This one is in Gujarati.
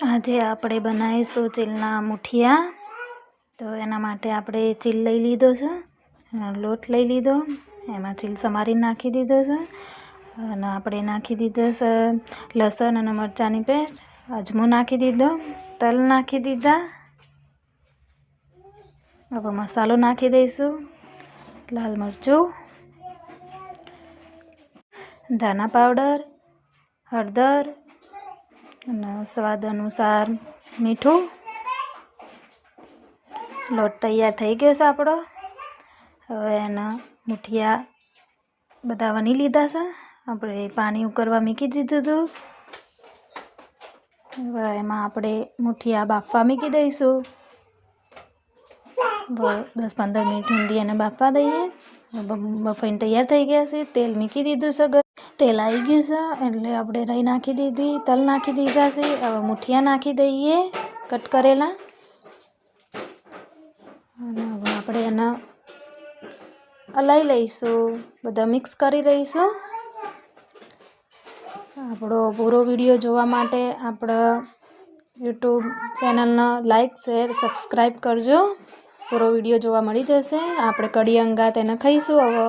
આજે આપણે બનાવીશું ચીલના મુઠિયા। તો એના માટે આપણે ચીલ લઈ લીધો છે, લોટ લઈ લીધો, એમાં ચીલ સમારી નાખી દીધો છે અને આપણે નાખી દીધો છે લસણ અને મરચાંની પેસ્ટ, અજમો નાખી દીધો, તલ નાખી દીધા। હવે મસાલો નાખી દઈશું, લાલ મરચું, ધાણા પાવડર, હળદર અને સ્વાદ અનુસાર મીઠું। લોટ તૈયાર થઈ ગયો છે આપણો। હવે એના મુઠિયા બધા વણી લીધા છે, આપણે પાણી ઉકળવા મૂકી દીધું હતું। હવે એમાં આપણે મુઠિયા બાફવા મૂકી દઈશું। 10-15 મિનિટ સુધી એને બાફવા દઈએ। બફાઈને તૈયાર થઈ ગયા છે। તેલ મૂકી દીધું છે, તેલ આવી ગયું છે એટલે આપણે રાઈ નાખી દીધી, તલ નાખી દીધા છે। હવે મુઠિયા નાખી દઈએ કટ કરેલા અને હવે આપણે એને હલાવી લઈશું, બધા મિક્સ કરી રહીશું। આપણો પૂરો વિડીયો જોવા માટે આપણા યુટ્યુબ ચેનલને લાઈક, શેર, સબસ્ક્રાઈબ કરજો। પૂરો વિડીયો જોવા મળી જશે। આપણે કઢી અંગાત એને ખાઈશું। હવે